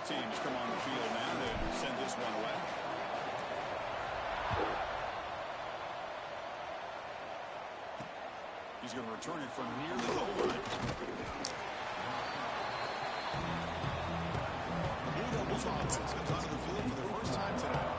teams come on the field now to send this one away. He's going to return it from near the goal line. The Blue Devils offense comes onto the field for the first time tonight.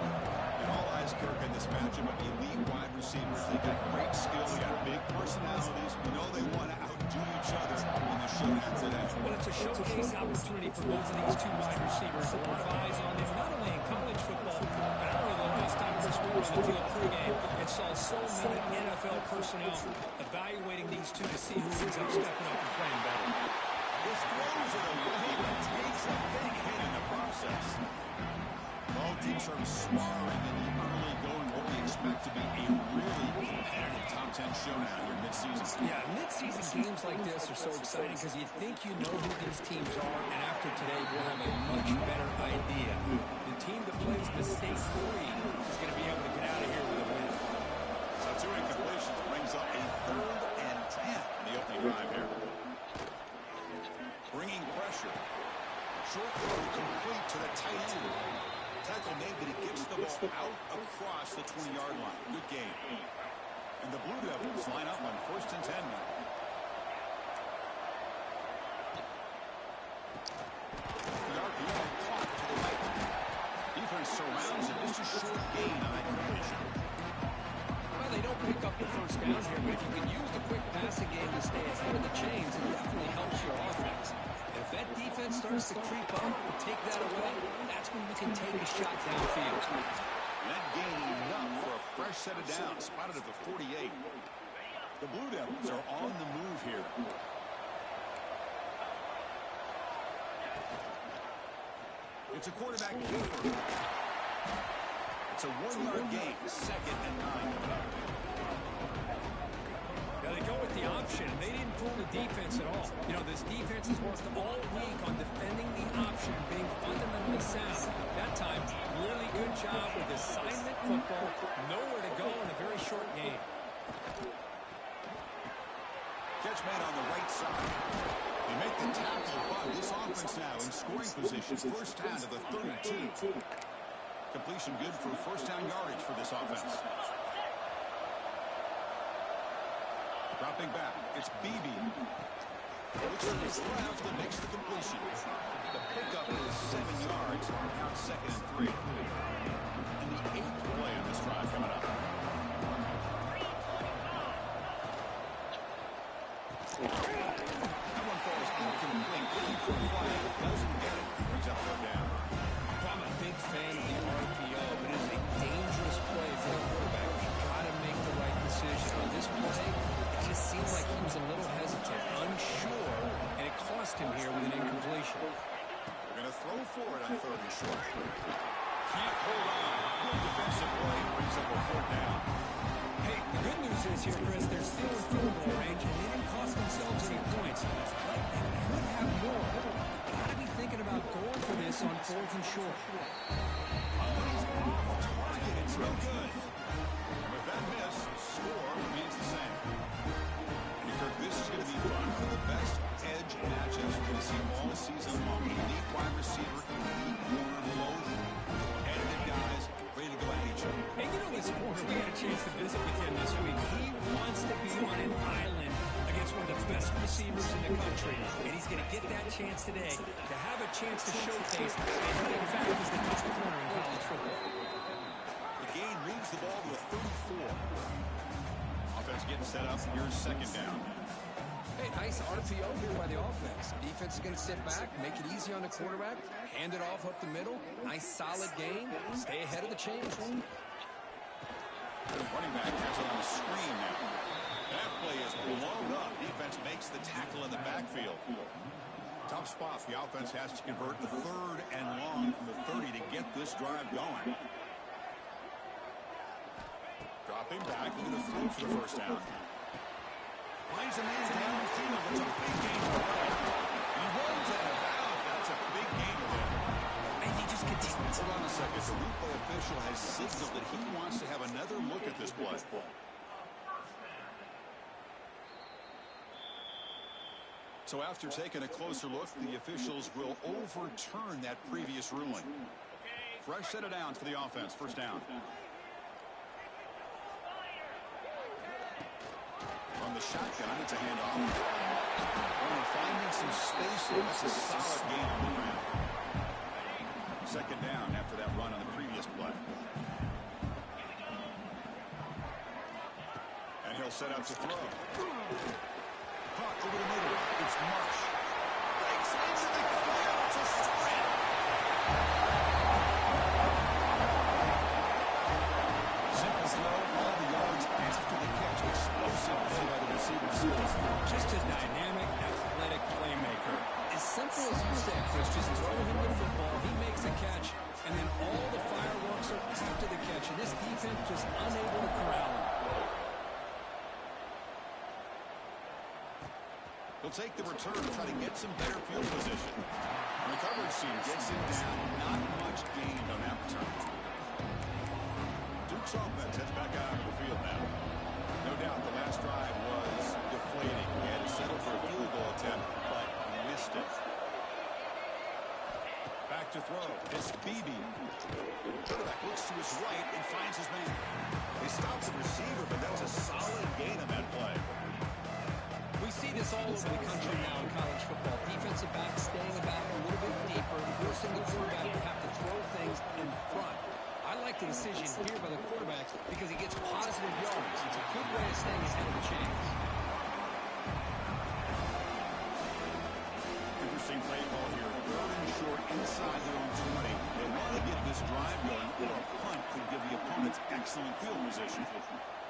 And all eyes, Kirk, in this matchup of elite wide receivers. They got great skill. They got big personalities. You know they want to outdo each other in the showdown today. Well, it's a showcase opportunity for both of these two wide receivers. A lot of eyes on them, not only in college football, but I don't know the last time Chris were on the field pregame and saw so many NFL personnel evaluating these two to see who ends up stepping up and playing better. This throws it away, but takes a big hit in the process. Both teams are sparring in the early going, what we expect to be a really competitive top 10 showdown here mid-season. Yeah, mid-season games like this are so exciting because you think you know who these teams are, and after today, we'll have a much better idea. The team that plays mistake-free is going to be able to get out of here with a win. So 2 incompletions brings up a 3rd and 10 in the opening drive here. Bringing pressure. Short throw complete to the tight end. Tackle made, but he gets the ball out across the 20-yard line. Good game. And the Blue Devils line up on 1st and 10 now. The RPO caught to the right. Defense surrounds it. Just a short gain on that completion. Well, they don't pick up the first down here, but if you can use the quick passing game to stay ahead of the chains, it definitely helps your offense. If that defense starts to creep up and take that away, that's when you can take a shot downfield. That gain enough for a fresh set of downs, spotted at the 48. The Blue Devils are on the move here. It's a quarterback keeper. It's a 1-yard gain, 2nd and 9. Now they go with the option. They didn't fool the defense at all. You know, this defense has worked all week on defending the option, being fundamentally sound. That time, really good job with assignment football. Nowhere to go in a very short game. Catch made on the right side. They make the tackle, but this offense now in scoring position. First down to the 32. Completion good for first down yardage for this offense. Dropping back, it's BB. Looks to his left and makes the completion. The pickup is 7 yards, now 2nd and 3. And the 8th play on this drive coming up. That one falls incomplete, looking for a flag, doesn't get it, brings up third down. I'm a big fan of the RPO, but it is a dangerous play for a quarterback. You've got to make the right decision. On this play, it just seems like he was a little hesitant, unsure, and it cost him here with an incompletion. They're going to throw for it on 3rd and short. Can't hold on. Good defensive play, brings up a 4th down. Hey, the good news is here, Chris, they're still in field goal range, and they didn't cost themselves any points. But they could have more. Got to be thinking about going for this on 4th and short. Oh, he's off target. It's no good. With that miss, score remains the same. And Kirk, this is going to be fun. One of the best edge matchups we're going to see all season long. Elite wide receiver, elite corner, both competitive guys ready to go at each other. And you know this corner, we had a chance to visit with him this week. He wants to be on an island against one of the best receivers in the country. And he's going to get that chance today to have a chance to showcase and he, in fact, is the top corner in college football. The gain moves the ball to a 34. Offense getting set up. Here's 2nd down. Hey, nice RPO here by the offense. Defense is going to sit back, make it easy on the quarterback, hand it off up the middle. Nice solid gain. Stay ahead of the chains. The running back has it on the screen now. That play is blown up. Defense makes the tackle in the backfield. Tough spot. The offense has to convert the 3rd and long from the 30 to get this drive going. Dropping back, looking to throw for the first down. Finds a man downfield. It's a big gain for him. He runs out of bounds. That's a big gain for him. And he just continues. Hold on a second. The replay official has signaled that he wants to have another look at this play. So after taking a closer look, the officials will overturn that previous ruling. Fresh set of downs for the offense. First down. On the shotgun, it's a handoff. And they're finding some space here. That's a solid gain on the ground. Second down after that run on the previous play. And he'll set up to throw. Caught over the middle. It's Marsh. Breaks into the clear. It's a sprint. Simple throw. All the yards after the catch. Explosive play by the receiver. Just a dynamic, athletic playmaker. As simple as you said, Chris, just throw him the football. He makes a catch, and then all the fireworks are after the catch. And this defense just unable to corral him. He'll take the return to try to get some better field position. And the coverage team gets him down. Not much gained on that return. Duke's offense heads back out onto the field now. No doubt the last drive was deflating. He had to settle for a field goal attempt, but missed it. Back to throw. It's Beebe. Quarterback looks to his right and finds his man. They stopped the receiver, but that was a solid gain on that play. We see this all over the country now in college football. Defensive backs staying back a little bit deeper, forcing the quarterback to have to throw things in front. I like the decision here by the quarterback because he gets positive yards. It's a good way of staying ahead of the chains. Interesting play call here. Third and short inside their own 20. They want to get this drive going, or a punt could give the opponents excellent field position.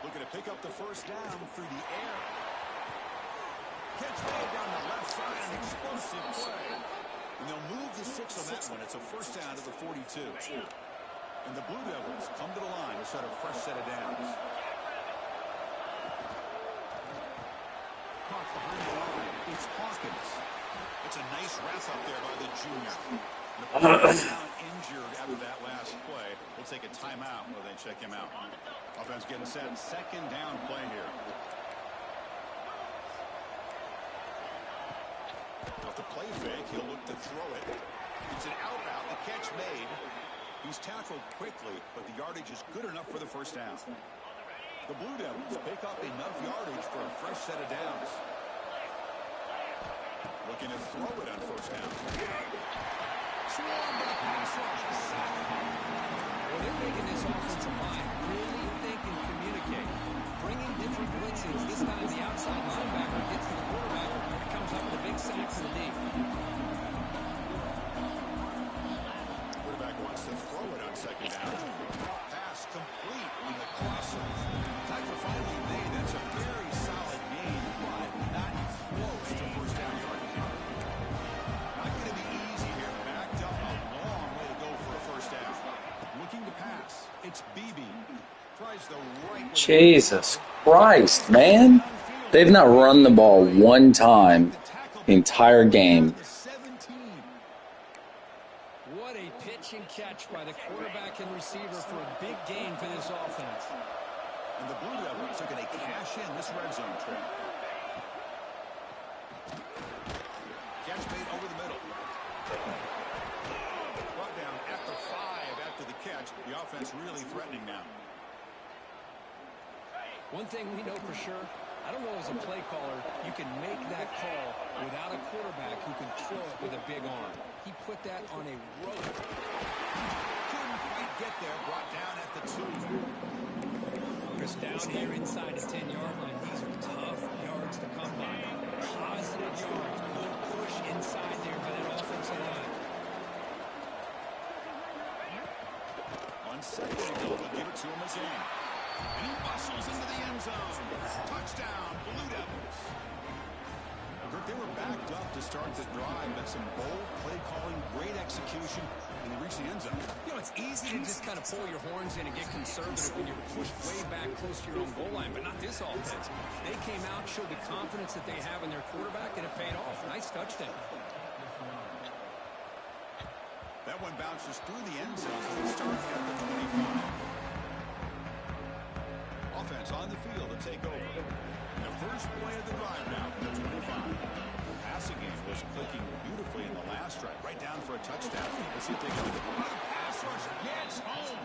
Looking to pick up the first down through the air. Catch made down the left side, an explosive play. And they'll move the 6 on that one. It's a first down to the 42. And the Blue Devils come to the line to set a fresh set of downs. Caught behind the line. It's Hawkins. It's a nice wrap up there by the junior. The player now injured after that last play. We'll take a timeout while they check him out. Offense getting set. Second down play here. Off the play fake, he'll look to throw it. It's an out route, the catch made. He's tackled quickly, but the yardage is good enough for the first down. The Blue Devils pick up enough yardage for a fresh set of downs. Looking to throw it on first down. Swarmed by the pass rush. Well, they're making this offensive line really think and communicate. Bringing different blitzes. This time the outside linebacker gets to the quarterback and comes up with a big sack for the deep. Quarterback wants to throw it on second down. Pass complete on the crosser. Tackle finally made. That's a very solid gain, but not close to first down yardage. Not going to be easy here. Backed up a long way to go for a first down. Looking to pass. It's Beebe. Tries the right way. Jesus Christ, man. They've not run the ball one time the entire game. What a pitch and catch by the quarterback and receiver for a big gain for this offense. And the Blue Devils are going to cash in this red zone trip. Catch made over the middle. Brought down at the 5 after the catch. The offense really threatening now. One thing we know for sure, I don't know as a play caller, you can make that call without a quarterback who can throw it with a big arm. He put that on a rope. Couldn't quite get there. Brought down at the 2. Chris, down here inside the 10-yard line, these are tough yards to come by. Positive yards. Good push inside there by that offensive line. On second and goal, they'll give it to him again. And he bustles into the end zone. Touchdown, Blue Devils. Kirk, they were backed up to start the drive, but some bold play calling, great execution, and they reached the end zone. You know, it's easy to just kind of pull your horns in and get conservative when you're pushed way back close to your own goal line, but not this offense. They came out, showed the confidence that they have in their quarterback, and it paid off. Nice touchdown. That one bounces through the end zone as they start at the 25. Offense on the field to take over. The first play of the drive now from the 25. Pass passing game was clicking beautifully in the last drive. Right down for a touchdown. Let's see if they can do it. Pass rush gets home.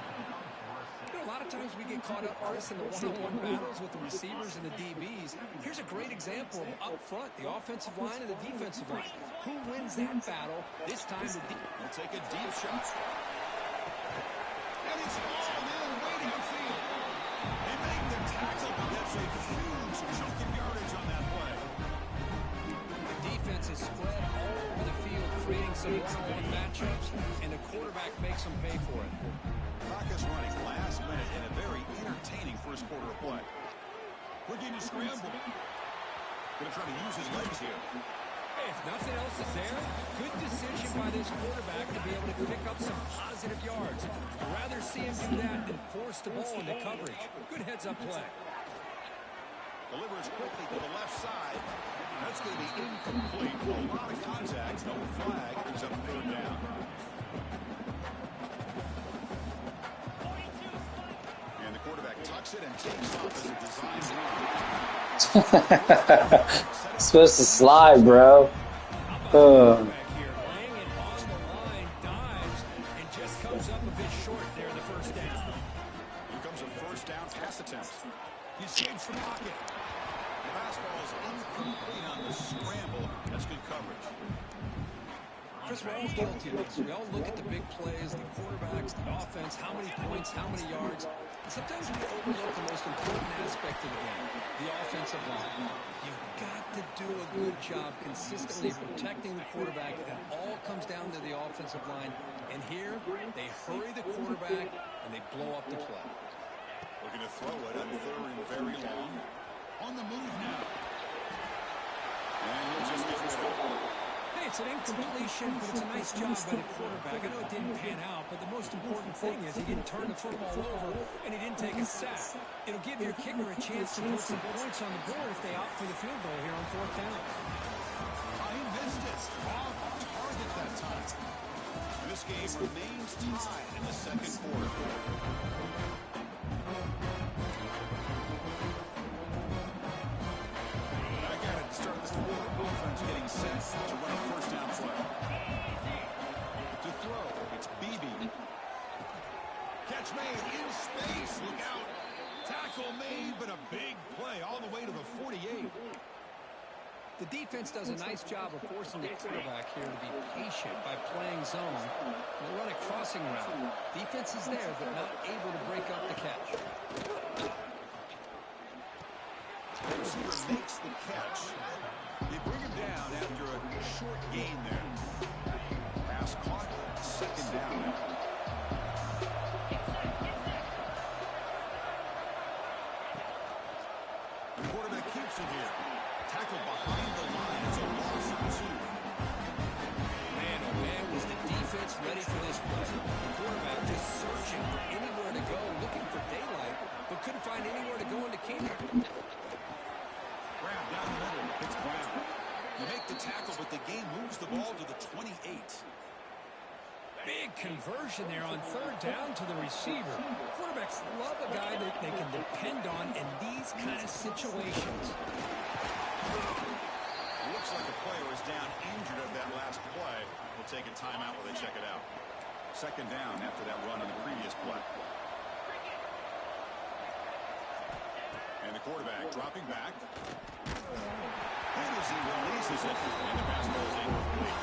You know, a lot of times we get caught up, Chris, in the one-on-one battles with the receivers and the DBs. Here's a great example of up front, the offensive line and the defensive line. Who wins that battle? This time the They'll take a deep shot. And it's all in, waiting to field. They make the tackle, but that's a huge chunk of yardage on that play. The defense is spread all over the field, creating some one-on-one matchups, and the quarterback makes them pay for it. Clock is running last minute in a very entertaining first quarter of play. Looking to scramble. Going to try to use his legs here. Hey, if nothing else is there, good decision by this quarterback to be able to pick up some positive yards. I'd rather see him do that than force the ball into coverage. Good heads-up play. Delivers quickly to the left side. That's going to be incomplete. A lot of contact. No flag. Brings up third down. And the quarterback tucks it and takes off as a design run. Supposed to slide, bro. Here, laying it on the line, dives, and just comes up a bit short there in the first down. Here comes a first down pass attempt. He escapes the pocket. The pass ball is incomplete on the scramble. That's good coverage. Chris, we're all guilty of this. We all look at the big plays, the quarterbacks, the offense, how many points, how many yards. And sometimes we overlook the most important aspect of the game, the offensive line. You've got to do a good job consistently protecting the quarterback. It all comes down to the offensive line. And here, they hurry the quarterback, and they blow up the play. Looking to throw it on third and very long. On the move now. And he'll just get rid of it. Hey, it's an incompletion, but it's a nice job by the quarterback. I know it didn't pan out, but the most important thing is he didn't turn the football over and he didn't take a sack. It'll give your kicker a chance to put some points on the board if they opt for the field goal here on fourth down. He missed it. Off target that time. And this game remains tied in the second quarter. Back at it to start this quarter. Offense getting set to run a first down play. To throw, it's BB. Catch made in space. Look out. Tackle made, but a big play all the way to the 48. The defense does a nice job of forcing the quarterback here to be patient by playing zone. They run a crossing route. Defense is there, but not able to break up the catch. Receiver makes the catch. They bring him down after a short gain there. Pass caught, second down. The quarterback keeps it here. Tackled behind the line. It's a loss of two. Man, oh man, was the defense ready for this play. The quarterback just searching for anywhere to go, looking for daylight, but couldn't find anywhere to go into camp. Brown down the middle. It's Brown. You make the tackle, but the game moves the ball to the 28. Big conversion there on third down to the receiver. Quarterbacks love a guy that they can depend on in these kind of situations. Looks like a player is down injured at that last play. We'll take a timeout while they check it out. Second down after that run on the previous play. And the quarterback dropping back. And as he releases it, and the pass ball is incomplete.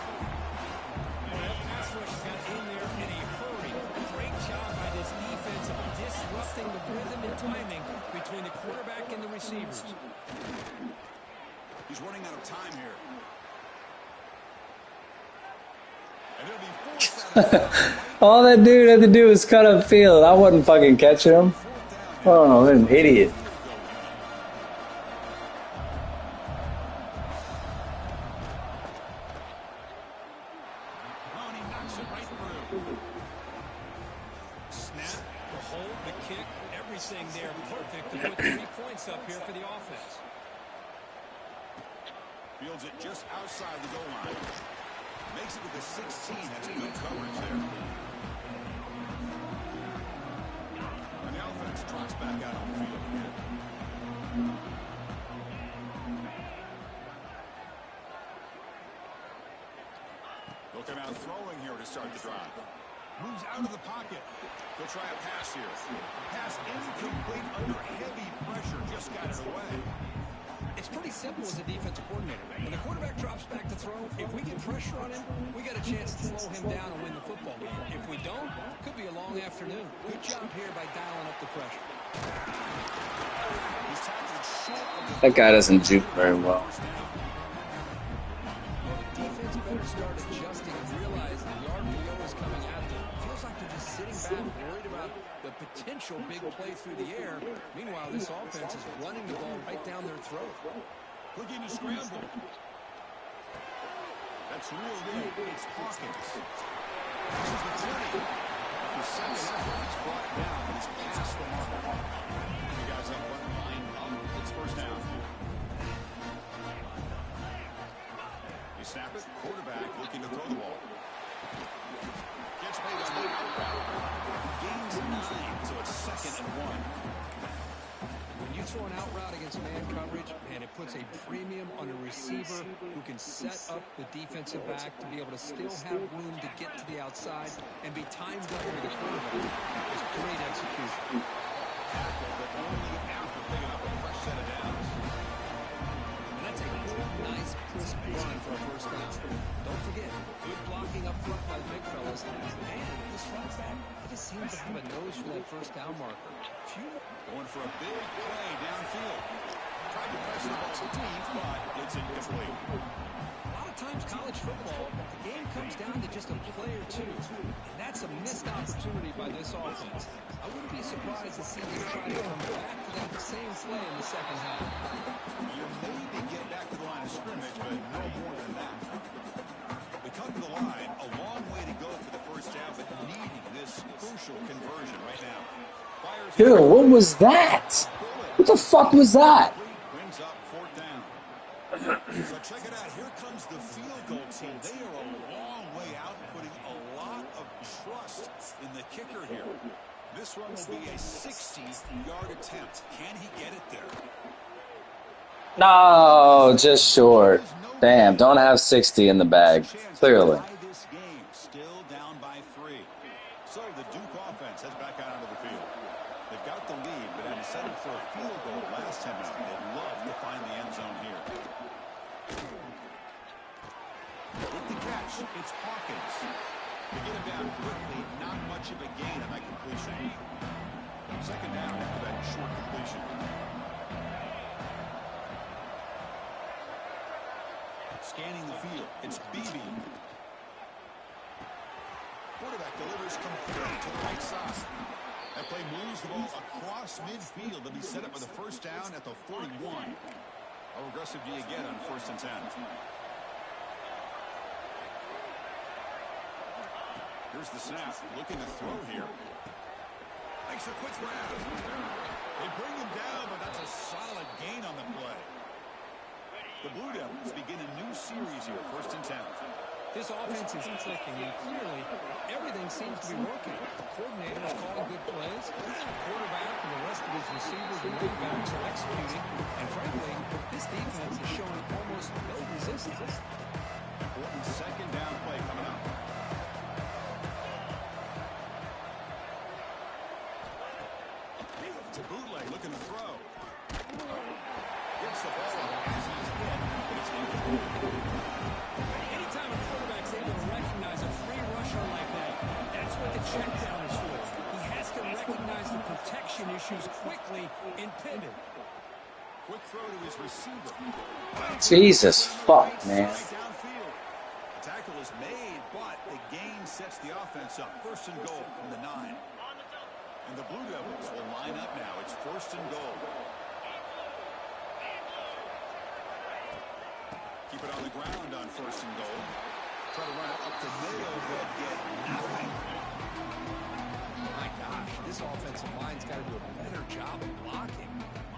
That pass rush got in there in a hurry. Great job by this defense of disrupting the rhythm and timing between the quarterback and the receivers. He's running out of time here. And it'll be forced out. All that dude had to do was cut upfield. I wasn't fucking catching him. Oh, what an idiot. Everything there perfect to put 3 points up here for the offense. Fields it just outside the goal line. Makes it to the 16. That's good coverage there. And the offense trots back out on the field again. start the drive. Moves out of the pocket. He'll try a pass here. Pass incomplete under heavy pressure. Just got it away. It's pretty simple as a defensive coordinator. When the quarterback drops back to throw, if we get pressure on him, we got a chance to slow him down and win the football game. If we don't, it could be a long afternoon. Good job here by dialing up the pressure. He's tackled short of the That guy doesn't juke very well. Well, the defense better start adjusting and realize the RPO is coming at them. Feels like they're just sitting back, worried about the potential big play through the air. Meanwhile, this offense is running the ball right down their throat. looking to scramble. That's real big. It's Hawkins. This is the 20. The second effort, he's brought it down, but he's past the mark. You guys up one line up. It's first down. You snap it. Quarterback looking to throw the ball. Gets made on the out route. Gains 9, so it's 2nd and 1. When you throw an out route against man coverage, and it puts a premium on a receiver who can set up the defensive back to be able to still have room to get to the outside and be timed up with the quarterback. It's great execution. Tackle, but only after picking up a fresh set of downs. And that's a good, nice, crisp run for a first down. Don't forget, good blocking up front by the big fellas. And this running back, he just seems to have a nose for that first down marker. Going for a big play downfield. Tried to press the ball deep, but it's incomplete. A lot of times college football, the game comes down to just a play or two. And that's a missed opportunity by this offense. I wouldn't be surprised to see them try to come back to that same play in the second half. You maybe get back to the line of scrimmage, but no more than that. We come to the line, a long way to go for the first half, but needing this crucial conversion right now. Fires Dude, what was that? What the fuck was that? brings up 4th down. So check it out. Here comes the field goal team. They are a long way out, putting a lot of trust in the kicker here. This one will be a 60-yard attempt. Can he get it there? No, just short. Damn, don't have 60 in the bag. Clearly. This game still down by 3. So the Duke offense heads back out onto the field. They've got the lead, but had settled for a field goal last time out. They'd love to find the end zone here. With the catch, it's Hawkins. To get him down quickly, not much of a gain on that completion. 2nd down after that short completion. Scanning the field, it's Beebe. Quarterback delivers complete to the right side. That play moves the ball across midfield to be set up with a first down at the 41. How aggressive do you get on 1st and 10? Here's the snap, looking to throw here. Makes a quick grab. They bring him down, but that's a solid gain on the play. The Blue Devils begin a new series here, 1st and 10. This offense is clicking, and clearly everything seems to be working. The coordinator is calling good plays. The quarterback and the rest of his receivers and running backs are executing. And frankly, this defense is showing almost no resistance. Important 2nd down play coming up. To bootleg, looking to throw. Gets the ball as he's hit, but it's incomplete. Anytime a quarterback's able to recognize a free rusher like that, that's what the check down is for. He has to recognize the protection issues quickly and pivot. Quick throw to his receiver. Jesus fuck, man. Downfield. The tackle is made, but the gain sets the offense up. 1st and goal from the 9. And the Blue Devils will line up now. It's 1st and goal. Keep it on the ground on 1st and goal. Try to run it up the middle, but get nothing. My gosh, this offensive line's got to do a better job of blocking.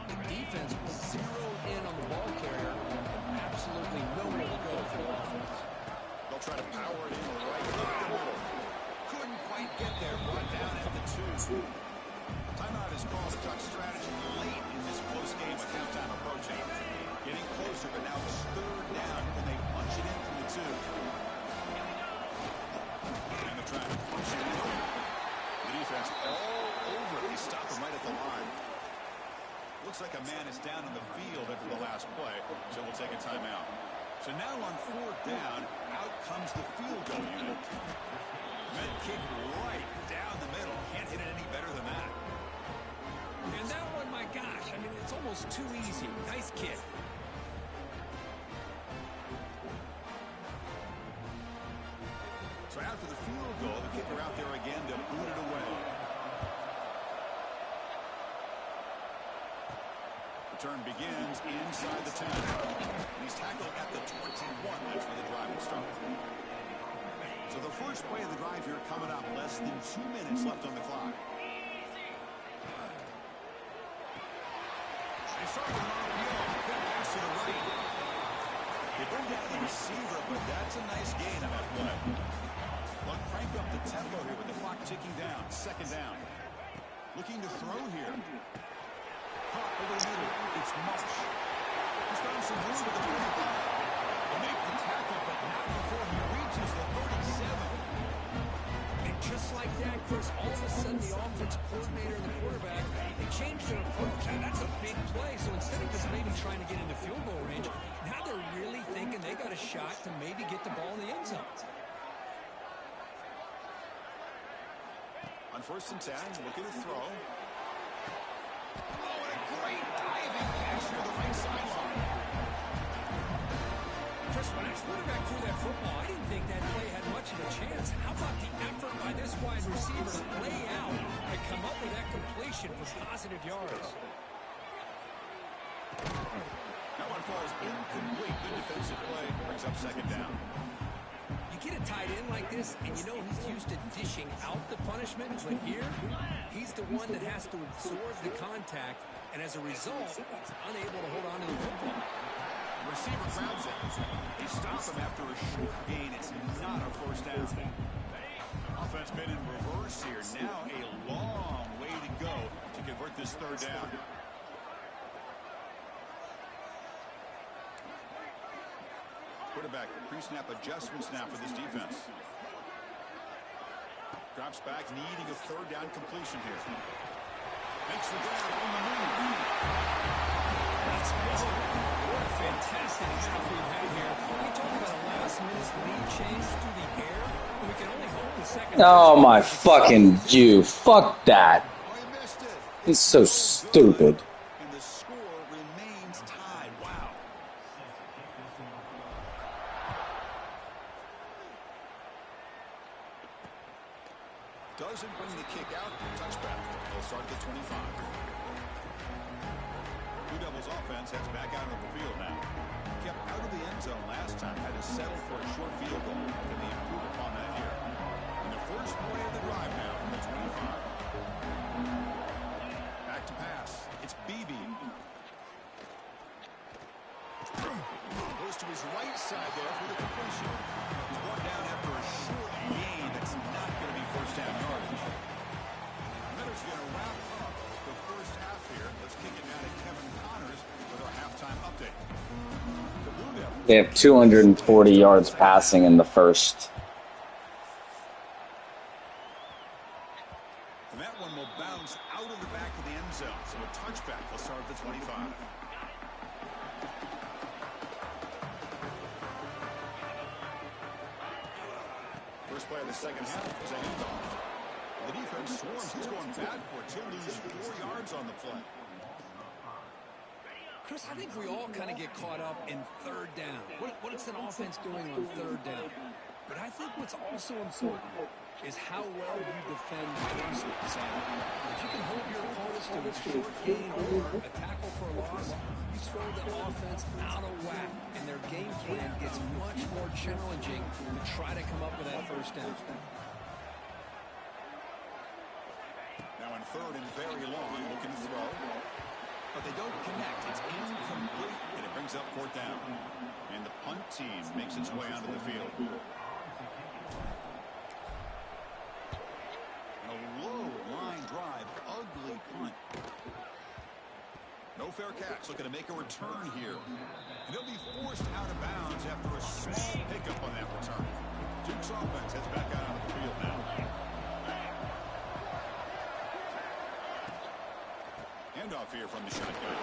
The defense was zeroed in on the ball carrier and absolutely nowhere to go for the offense. They'll try to power it in right up the middle. Couldn't quite get there. Brought down at the 2. Timeout is called a touch strategy late in this close game with halftime approaching. Getting closer, but now it's 3rd down when they punch it in from the 2. And the looks like a man is down on the field after the last play, so we'll take a timeout. So now on 4th down, out comes the field goal unit. Med kick right down the middle. Can't hit it any better than that. And that one, my gosh, I mean, it's almost too easy. Nice kick. So after the field goal, the kicker out there again to boot it away. Return begins inside the 10. He's tackled at the 21. That's where the drive will start. So the first play of the drive here coming up. Less than 2 minutes left on the clock. They start with an RPO. Then pass to the right. They bring down the receiver, but that's a nice gain on that play. They'll crank up the tempo here with the clock ticking down. 2nd down. Looking to throw here. Caught over the middle. It's Marsh. He's found some room with the 45. They'll make the tackle, but not before he reaches the 37. And just like that, Chris, all of a sudden the offense coordinator and the quarterback, they changed their approach. And that's a big play. So instead of just maybe trying to get into field goal range, now they're really thinking they got a shot to maybe get the ball in the end zone. On 1st and 10, looking to throw. Oh, and a great diving catch near the right sideline. Chris, when that quarterback threw that football, I didn't think that play had much of a chance. How about the effort by this wide receiver to lay out and come up with that completion for positive yards? That one falls incomplete. Good defensive play. Brings up 2nd down. You get a tight end like this, and you know he's used to dishing out the punishment, but here, he's the one that has to absorb the contact, and as a result, he's unable to hold on to the football. Receiver grabs it. They stop him after a short gain. It's not a 1st down. Offense been in reverse here. Now a long way to go to convert this 3rd down. Quarterback pre-snap adjustments now for this defense. Drops back, needing a 3rd down completion here. Makes the grab on the move. That's good. What a fantastic half we've had here. We talk about a last-minute lead change through the air. We can only hope the second. Oh my fucking Jew. Fuck that. Oh, he missed it. He's so stupid. And the score remains tied. Wow. Doesn't bring the kick out. Touchback. They'll start at the 25. Blue Devils offense heads back out of the field now. Kept out of the end zone last time. Had to settle for a short field goal. Can they improve upon that here? And the first play of the drive now from the 25. Back to pass. It's BB. Goes to his right side there for the completion. He's brought down after a short gain. That's not going to be 1st down yardage. Miners going to wrap up the first half here. Let's kick it now to Kevin Connors with our halftime update. The Blue Devils. They have 240 yards passing in the first. And that one will bounce out of the back of the end zone. So a touchback will start at the 25. First play of the second half is a handoff. The defense swarms. He's going backwards. He'll lose 4 yards on the play. Chris, I think we all kind of get caught up in 3rd down. What is an offense doing on 3rd down? But I think what's also important is how well you defend first down. If you can hold your opponents to a short gain or a tackle for a loss, you throw the offense out of whack, and their game plan gets much more challenging to try to come up with that 1st down. Now in 3rd and very long, looking to throw. But they don't connect. It's incomplete, and it brings up 4th down. And the punt team makes its way onto the field. And a low line drive, ugly punt. No fair catch, looking to make a return here. And he'll be forced out of bounds after a small pickup on that return. Duke's offense heads back out onto the field now. Handoff here from the shotgun.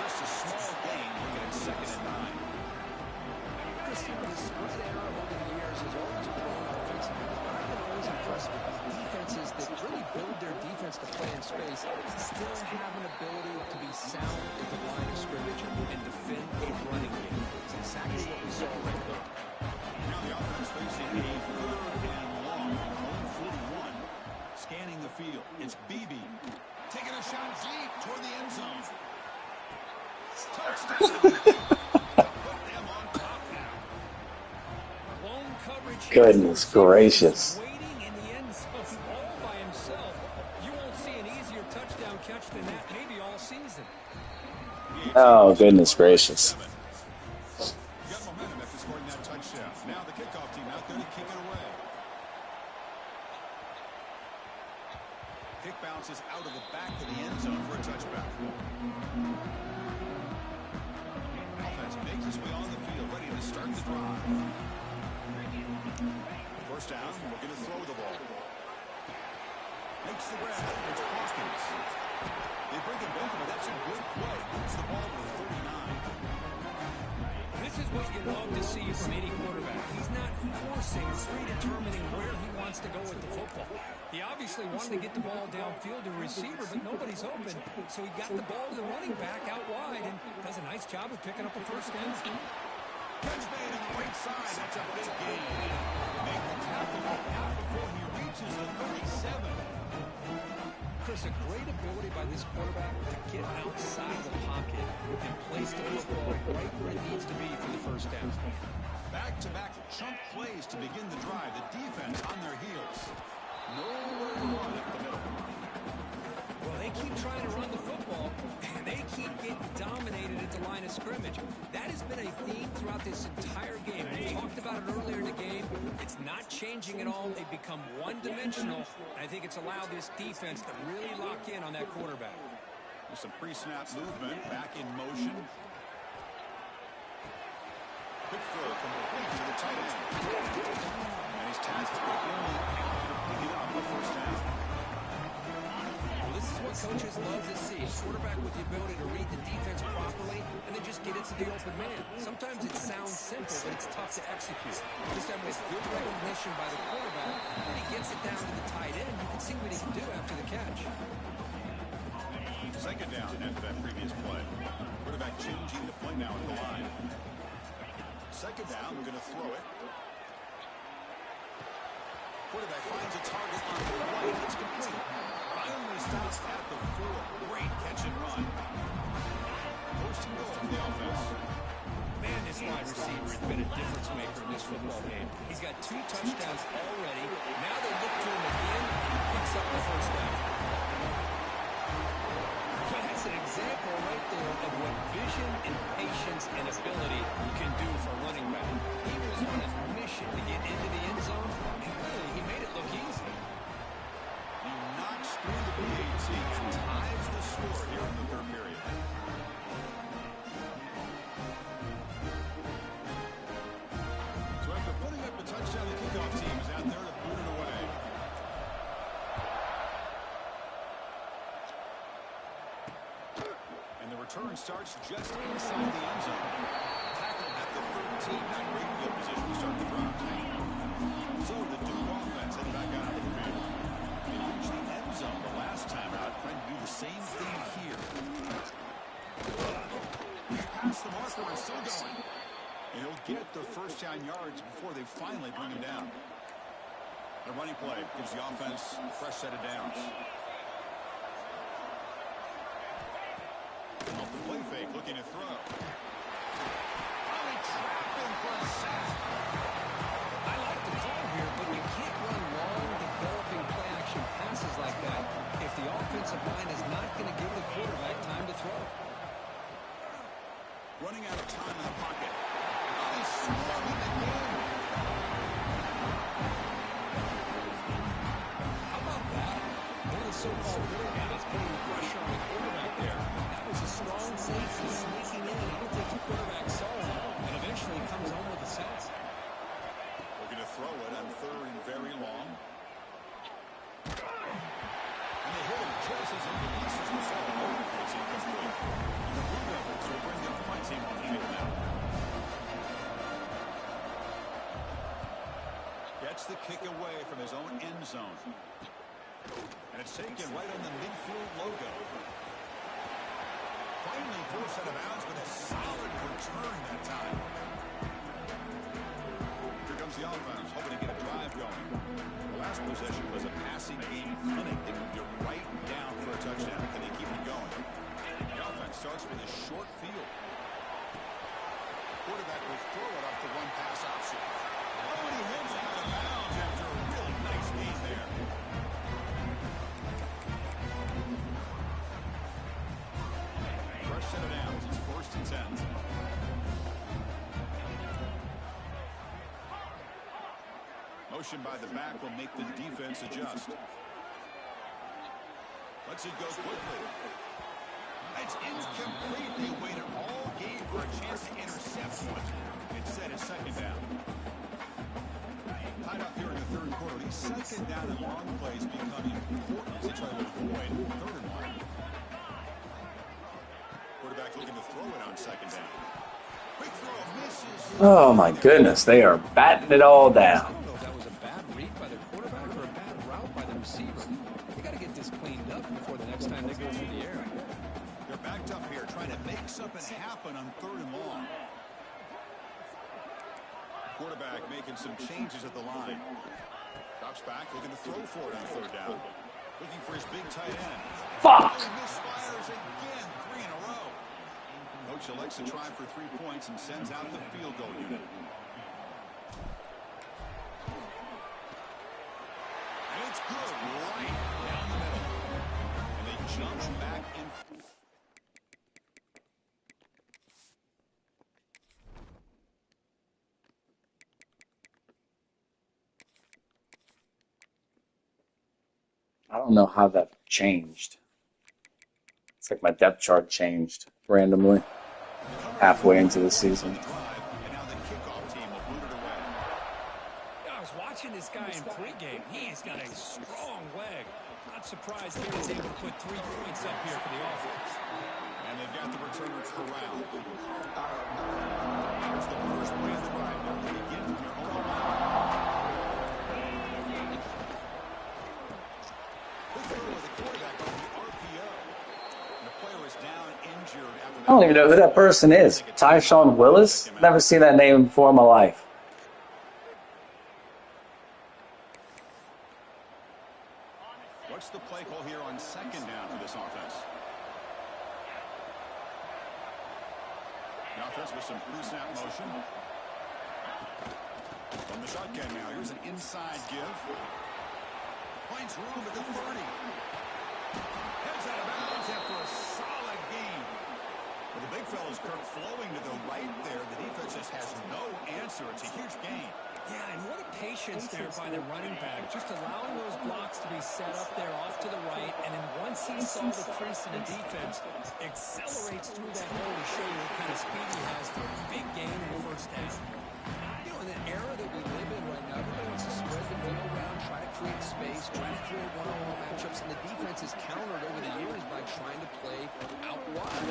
Just a small gain, looking at 2nd and 9. Chris, the spread error over the years has always grown offensively. I've been always impressed with defenses that really build their defense to play in space, still have an ability to be sound at the line of scrimmage and defend a running game. It's exactly what we saw right there. Now the offense facing a 3rd and long, home 41. Scanning the field. It's BB. Taking a shot deep toward the end zone. Touchdown. Put them on top now. Lone coverage. Goodness gracious. Waiting in the end zone all by himself. You won't see an easier touchdown catch than that maybe all season. Oh, goodness gracious. Got momentum after scoring that touchdown. Now the kickoff team out there to kick it away. Kick bounces out of the back of the end zone for a touchback. Offense makes its way on the field, ready to start the drive. First down, looking to throw the ball. Makes the grab. It's Hawkins. They bring it back, but that's a good play. Puts the ball to 39. This is what you love to see from any quarterback. He's not forcing or predetermining where he wants to go with the football. He obviously wanted to get the ball downfield to a receiver, but nobody's open. So he got the ball to the running back out wide and does a nice job of picking up a first down. Catch made on the right side. That's a big gain. Make the tackle out before he reaches the 37. Chris, a great ability by this quarterback to get outside the pocket and place the football right where it needs to be for the first down. Back-to-back chunk plays to begin the drive. The defense on their heels. Nowhere to run up the middle. Well, they keep trying to run the football, and they keep getting dominated at the line of scrimmage. That has been a theme throughout this entire game. We talked about it earlier in the game. It's not changing at all. They've become one-dimensional. I think it's allowed this defense to really lock in on that quarterback. With some pre-snap movement, back in motion. Quick throw complete to the tight end. And he's tasked with picking up the first down. Well, this is what coaches love to see. A quarterback with the ability to read the defense properly and then just get it to the open man. Sometimes it sounds simple, but it's tough to execute. This time with good recognition by the quarterback, and he gets it down to the tight end. You can see what he can do after the catch. Second down after that previous play. Quarterback changing the play now at the line. Second down, we're going to throw it. Quarterback finds a target on the right. It's complete. Finally stops at the 4. Great catch and run. First and goal for the offense. Man, this wide receiver has been a difference maker in this football game. He's got 2 touchdowns already. Now they look to him again, and he picks up the first down. That's an example right there of what vision and patience and ability can do for a running back. He was on a mission to get into the end zone, and really, he made it look easy. He knocks through the PAT and ties the score here in the third period. So after putting up a touchdown, the kickoff team is out there to boot it away. And the return starts just inside the end zone. Tackle at the 13. Not great field position to start the drive. So the Duke offense headed back out of the field. They reached the end zone the last time out, trying to do the same thing here. Past the marker and still going. And he'll get the first down yards before they finally bring him down. The running play gives the offense a fresh set of downs. Off the play fake, looking to throw. Finally trapped him for a sack. I like the call here, but you can't run long, developing play-action passes like that if the offensive line is not going to give the quarterback time to throw. Running out of time in the pocket. Nice swarming again. How about that? One of the so-called little guys putting the pressure on the quarterback there. That was a strong safety sneaking in. I don't think the quarterback saw him, and eventually comes home with a sack. Looking to throw it on 3rd and very long. And they hit him just as he releases the ball. kick away from his own end zone. And it's taken right on the midfield logo. Finally forced out of bounds with a solid return that time. Here comes the offense, hoping to get a drive going. The last possession was a passing game punting. They moved it right down for a touchdown. Can they keep it going? The offense starts with a short field. Quarterback will throw it off the one pass option. Oh, and he hits out of bounds after a really nice game there. Fresh set of downs. It's 1st and 10. Motion by the back will make the defense adjust. Let's it go quickly. It's incomplete. They waited all game for a chance to intercept one. Instead, it's 2nd down. Tied up here in the 3rd quarter. These 2nd down and long plays become important as they try to avoid 3rd and 1. Quarterback looking to throw it on 2nd down. Quick throw, misses. Oh my goodness, they are batting it all down. I don't know if that was a bad read by the quarterback or a bad route by the receiver. They got to get this cleaned up before the next time they go through the air. They're backed up here trying to make something happen on 3rd and long. Quarterback making some changes at the line. Drops back, looking to throw for it on 3rd down. Looking for his big tight end. Fuck! Oh, misfires again, 3 in a row. Coach elects to try for 3 points and sends out the field goal unit. And it's good, right down the middle. And they jump back in. I don't know how that changed. It's like my depth chart changed randomly halfway into the season. And now the kickoff team will boot it away. I was watching this guy in pregame. He's got a strong leg. Not surprised he was able to put 3 points up here for the offense. And they've got the returner corralled. Here's the first play of the drive. Now they begin from their own line. Quick throw with the quarterback on the RPO. And the player is down injured after that. I don't even know who that person is. Tyshawn Willis? Never seen that name before in my life. What's the play call here on 2nd down for this offense? The offense with some pre-snap motion. From the shotgun now, here's an inside give. Finds room at the 30. Heads out of bounds after a solid game. Well, the big fella's Kirk flowing to the right there. The defense just has no answer. It's a huge gain. Yeah, and what a patience there by the running back. Just allowing those blocks to be set up there off to the right. And then once he saw the crease in the defense, accelerates through that hole to show you what kind of speed he has for a big gain in the 1st down. You know, in the era that we live in right now, everybody wants to spread the field around, try to create space, try to create one-on-one matchups, and the defense has countered over the years by trying to play out wide.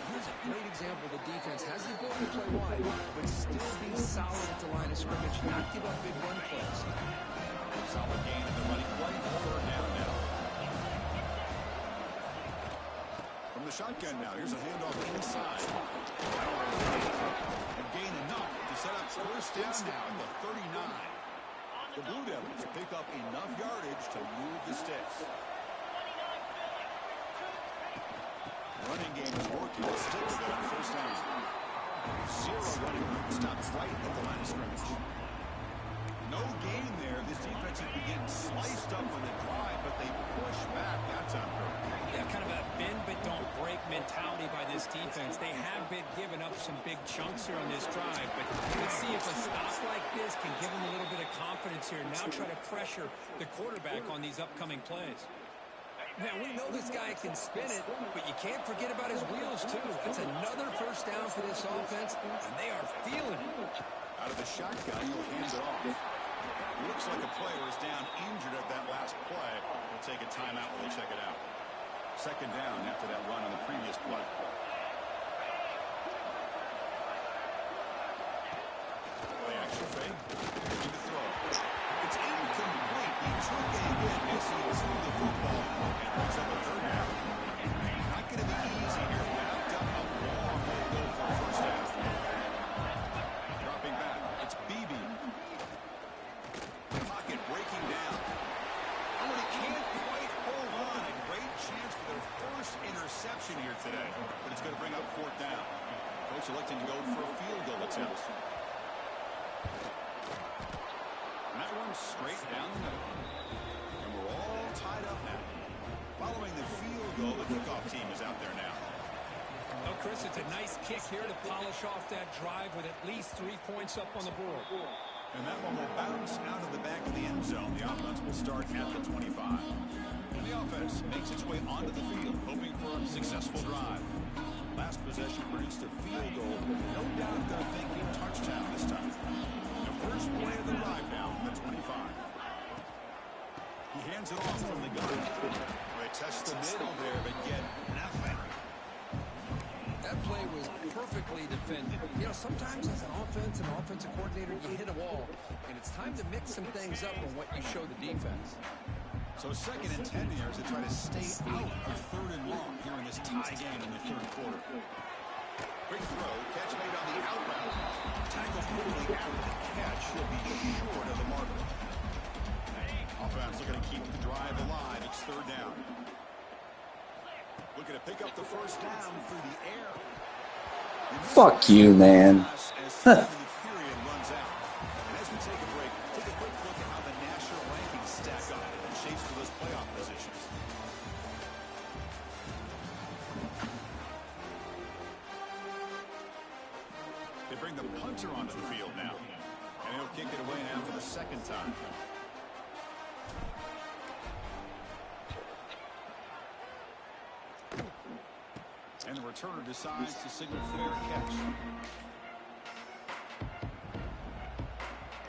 Here's a great example. The defense has the ability to play wide, but still be solid at the line of scrimmage, not give up big run plays. Solid gain in the running play. 3rd down now. From the shotgun now, here's a handoff inside. And gain enough to set up 1st down now at the 39. The Blue Devils pick up enough yardage to move the sticks. Running game is working. It's still with it on 1st down. 0 running room. Stops right at the line of scrimmage. No gain there. This defense has been getting sliced up on the drive, but they push back that time. Yeah, kind of a bend but don't break mentality by this defense. They have been giving up some big chunks here on this drive, but let's see if a stop like this can give them a little bit of confidence here. Now try to pressure the quarterback on these upcoming plays. Now, we know this guy can spin it, but you can't forget about his wheels, too. That's another 1st down for this offense, and they are feeling it. Out of the shotgun, he'll hand it off. Looks like a player is down injured at that last play. We'll take a timeout while they check it out. 2nd down after that run on the previous play. Play action fake. Looking to throw. It's but it's going to bring up 4th down. Coach electing to go for a field goal attempt. And that one's straight down the middle. And we're all tied up now. Following the field goal, the kickoff team is out there now. Well, Chris, it's a nice kick here to polish off that drive with at least 3 points up on the board. And that one will bounce out of the back of the end zone. The offense will start at the 25. And the offense makes its way onto the field, hoping for a successful drive. Last possession produced a field goal. No doubt they're thinking touchdown this time. The first play of the drive now from the 25. He hands it off from the gun. They test the middle there, but get nothing. That play was perfectly defended. You know, sometimes as an offensive coordinator, you hit a wall, and it's time to mix some things up on what you show the defense. So 2nd and 10 here as they try to stay out of 3rd and long here in this tie game in the 3rd quarter. Quick throw, catch made on the out route. Tackle quickly after the catch. He'll be short of the marker. Offense looking to keep the drive alive. It's 3rd down. Looking to pick up the 1st down through the air. Fuck you, man. As the period runs out. And as we take a break, take a quick look at how the national rankings stack up and shapes for those playoff positions. They bring the punter onto the field now. And he'll kick it away now for the 2nd time. And the returner decides to signal fair catch.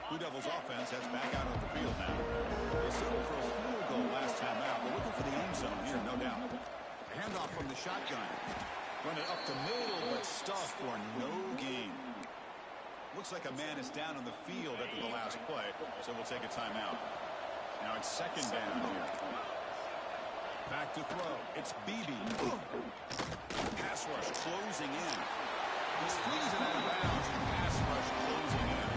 Blue Devils offense heads back out on the field now. They settled for a field goal last time out. They're looking for the end zone here, no doubt. Handoff from the shotgun. Run it up the middle, but stuffed for no gain. Looks like a man is down on the field after the last play, so we'll take a timeout. Now it's 2nd down here. Back to throw. It's Beebe. Pass rush closing in. He's squeezing out of bounds and pass rush closing in.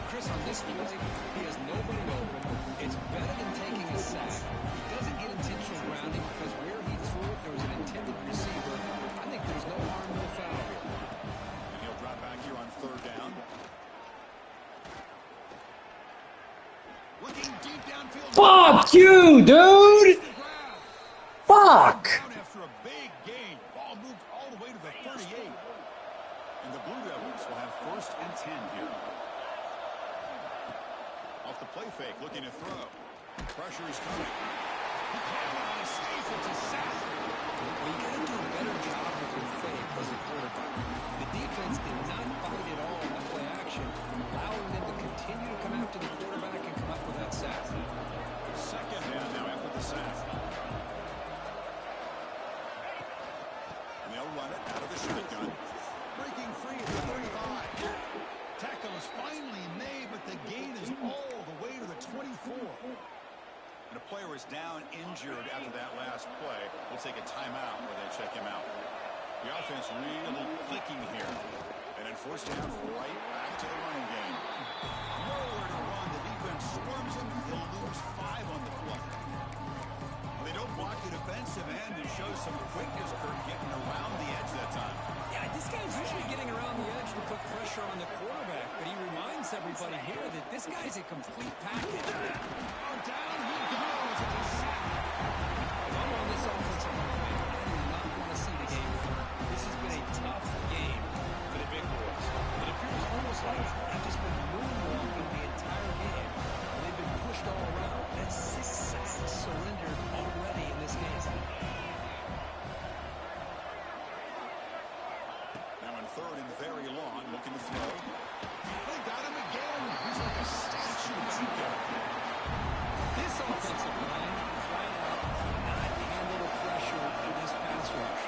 Chris, on this play, he has nobody open. It's better than taking a sack. He doesn't get intentional grounding because where he threw it, there was an intended receiver. I think there's no harm, no foul here. And he'll drop back here on 3rd down. Looking deep downfield. Fuck you, dude! Fuck! After a big gain, ball moved all the way to the 38. And the Blue Devils will have 1st and 10 here. Off the play fake, looking to throw. Pressure is coming. He can't run a safe. It's a sack. Well, you got to do a better job with your fake as a quarterback. The defense did not bite at all in the play action, allowing them to continue to come after the quarterback and come up with that sack. 2nd down now after the sack. And they'll run it out of the shotgun. Breaking free at the 35. Tackle is finally made, but the gain is all the way to the 24. And a player is down injured after that last play. We'll take a timeout where they check him out. The offense really clicking here. And then 4th down, right back to the running game. Nowhere to run. The defense swarms him. He'll lose 5 on the play. Well, they don't block the defensive end and show some quickness, Kurt, getting around the edge that time. Yeah, this guy's usually getting around the edge to put pressure on the quarterback, but he reminds everybody here that this guy's a complete package. Down he goes. It's a sack. If I'm on this offensive line, I do not want to see the game through. This has been a tough game for the big boys. It appears almost like they've just been moonwalking the entire game. And they've been pushed all around. That's 6 sacks surrendered already in this game. Now in 3rd and very long, looking to throw. They got him again. He's like a statue back there. This offensive line, flat out, cannot handle the pressure in this pass rush.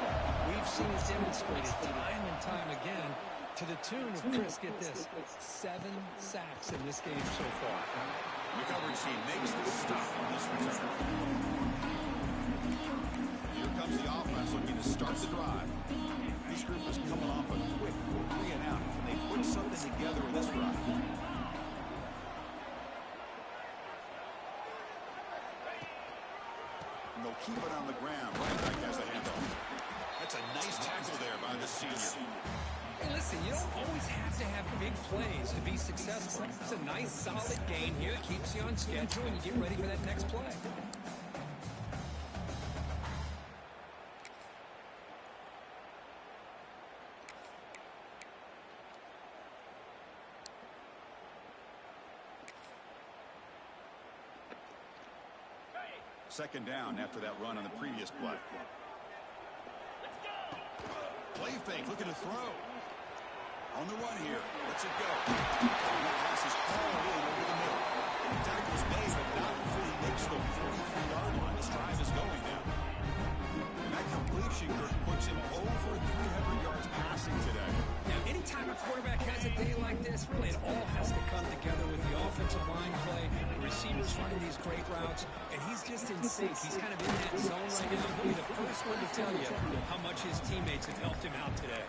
We've seen it demonstrated time and time again to the tune of, Chris, get this, 7 sacks in this game so far. The coverage team makes the stop on this return. Here comes the offense looking to start the drive. This group is coming off a quick 3 and out. Can they put something together in this drive? And they'll keep it on the ground. Right back has the handoff. That's That's a nice tackle there by the senior. Hey, listen, you don't always have to have big plays to be successful. It's a nice, solid gain here. Keeps you on schedule, and you get ready for that next play. Second down after that run on the previous play. Play fake, looking to throw. On the run here. Lets it go. And that pass is hauled in over the middle. The tackle's made, but not before he makes the 43-yard line. This drive is going now. And that completion puts him over 300 yards passing today. Now, anytime a quarterback has a day like this, really it all has to come together with the offensive line play, the receivers running these great routes, and he's just in sync. He's kind of in that zone right now. He'll be the first one to tell you how much his teammates have helped him out today.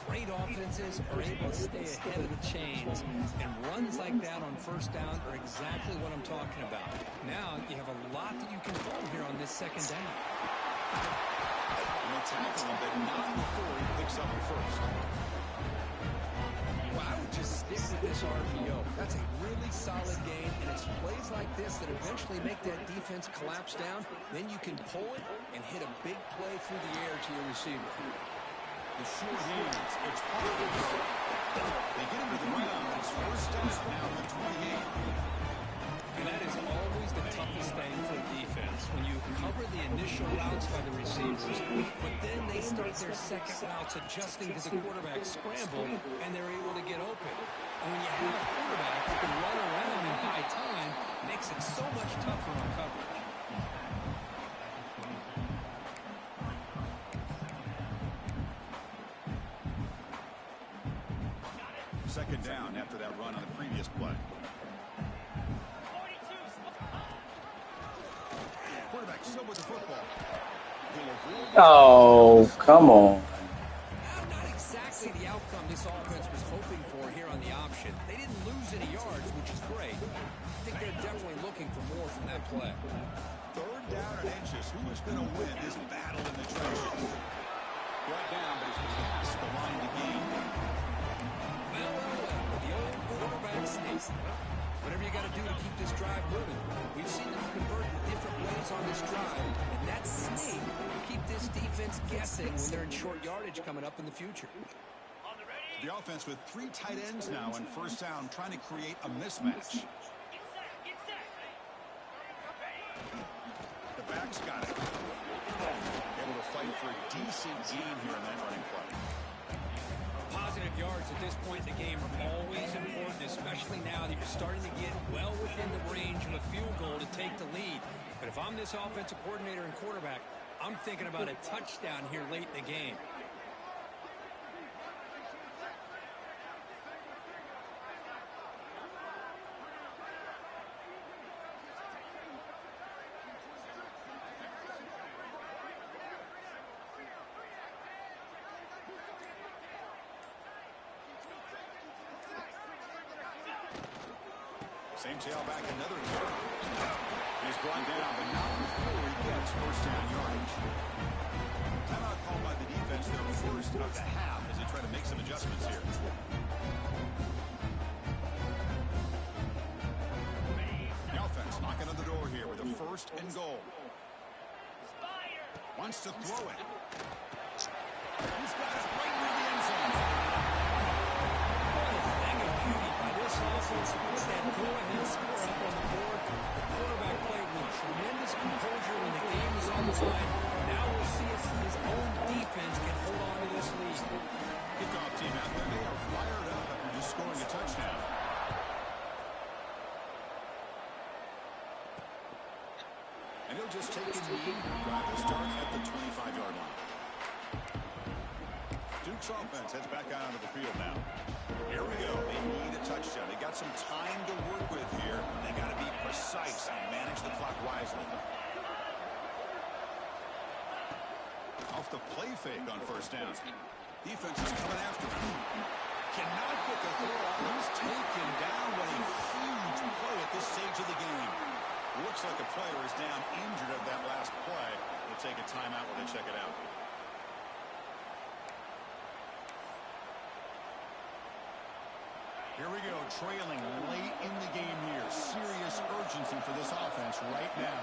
Great offenses are able to stay ahead of the chains, and runs like that on first down are exactly what I'm talking about. Now, you have a lot that you can pull here on this second down. And they tackle him, but not before he picks up the first. Well, I would just stick with this RPO. That's a really solid gain, and it's plays like this that eventually make that defense collapse down. Then you can pull it and hit a big play through the air to your receiver. The short hands, it's Parker. They get him to the ground. It's first down now at the 28. And that is always the toughest thing for a defense, when you cover the initial routes by the receivers, but then they start their second routes adjusting to the quarterback scramble, and they're able to get open. And when you have a quarterback who can run around and buy time, it makes it so much tougher on coverage. Second down after that run on the previous play. Quarterback still with the football. Oh, come on. Not exactly the outcome this offense was hoping for here on the option. They didn't lose any yards, which is great. I think they're definitely looking for more from that play. Third down and inches. Who is going to win this battle in the trenches? Brought down, but it's past the line to gain. Well, the old quarterback sneak. Whatever you got to do to keep this drive moving. We've seen them convert different ways on this drive, and that sneak will keep this defense guessing when they're in short yardage coming up in the future. The offense with 3 tight ends now on first down, trying to create a mismatch. The back's got it. Able to fight for a decent gain here in that running play. Positive yards at this point in the game are always important, especially now that you're starting to get well within the range of a field goal to take the lead. But if I'm this offensive coordinator and quarterback, I'm thinking about a touchdown here late in the game. Same tailback, another yard. He's brought down, but not before he gets first down yardage. Timeout called by the defense, their first of the half, as they try to make some adjustments here. The offense knocking on the door here with a first and goal. Wants to throw it. He's got it right near the end zone. Offense puts that go-ahead score up on the board. The quarterback played with tremendous composure when the game was on the line. Now we'll see if his own defense can hold on to this lead. Kickoff team out there. They are fired up after just scoring a touchdown. And he'll just take a knee. Drive will start at the 25-yard line. Duke's offense heads back out onto the field now. Here we go. They need a touchdown. They got some time to work with here. They got to be precise and manage the clock wisely. Off the play fake on first down. Defense is coming after him. Cannot get the throw off. He's taken down with a huge play at this stage of the game. Looks like a player is down injured at that last play. We'll take a timeout when they check it out. Here we go, trailing late in the game here. Serious urgency for this offense right now.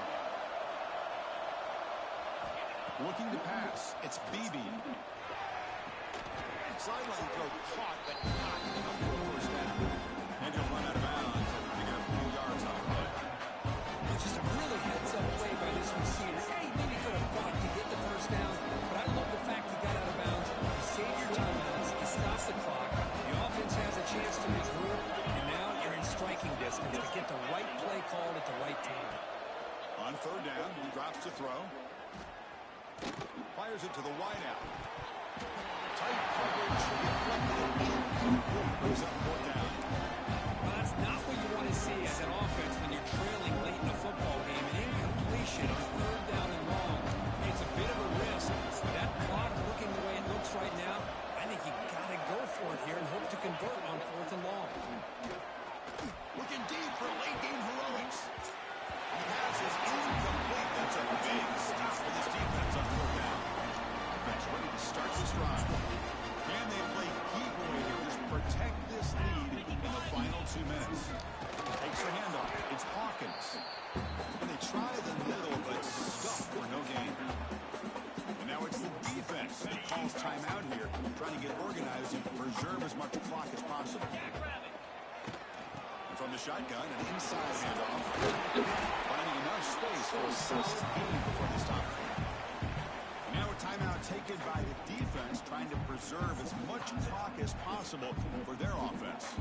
Looking to pass. It's BB. Sideline throw caught, but not enough for a first down. And he'll run out of bounds. Pick up a few yards on the play. It's just a really heads-up play by this receiver. Yeah, he maybe could have fought to get the first down, but I love the fact he got out of bounds. He saved your timeouts. He stopped the clock. The offense has a chance to regroup, and now you're in striking distance to get the right play called at the right time. On third down, he drops to throw. Fires it to the wideout. Tight coverage. Brings up fourth down. Well, that's not what you want to see as an offense when you're trailing late in a football game. An incompletion on third down and long. It's a bit of a risk. But that clock looking the way it looks right now, I think you got to go for it here and hope to convert on fourth and long. Looking deep for late game heroics. He has his incomplete. That's a big stop for this defense on fourth down. Offense ready to start this drive. Can they play keep away here? Just protect this lead in the final 2 minutes. Takes the handoff. It's Hawkins. And they try the middle, but stuck for no gain. And now it's the defense that calls timeout here, trying to get organized and preserve as much clock as possible. And from the shotgun, an inside handoff. Finding enough space for a solid gain before they stop. Now a timeout taken by the defense, trying to preserve as much clock as possible for their offense.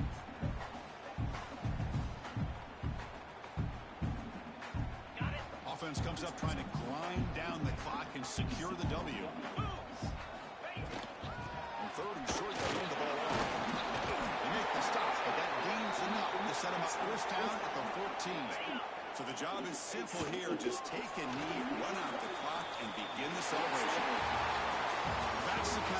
Offense comes up trying to grind down the clock and secure the W. And third and short, they hand the ball off. They make the stop, but that gains enough to set them up first down at the 14. So the job is simple here. Just take a knee, run out the clock, and begin the celebration. That's the kind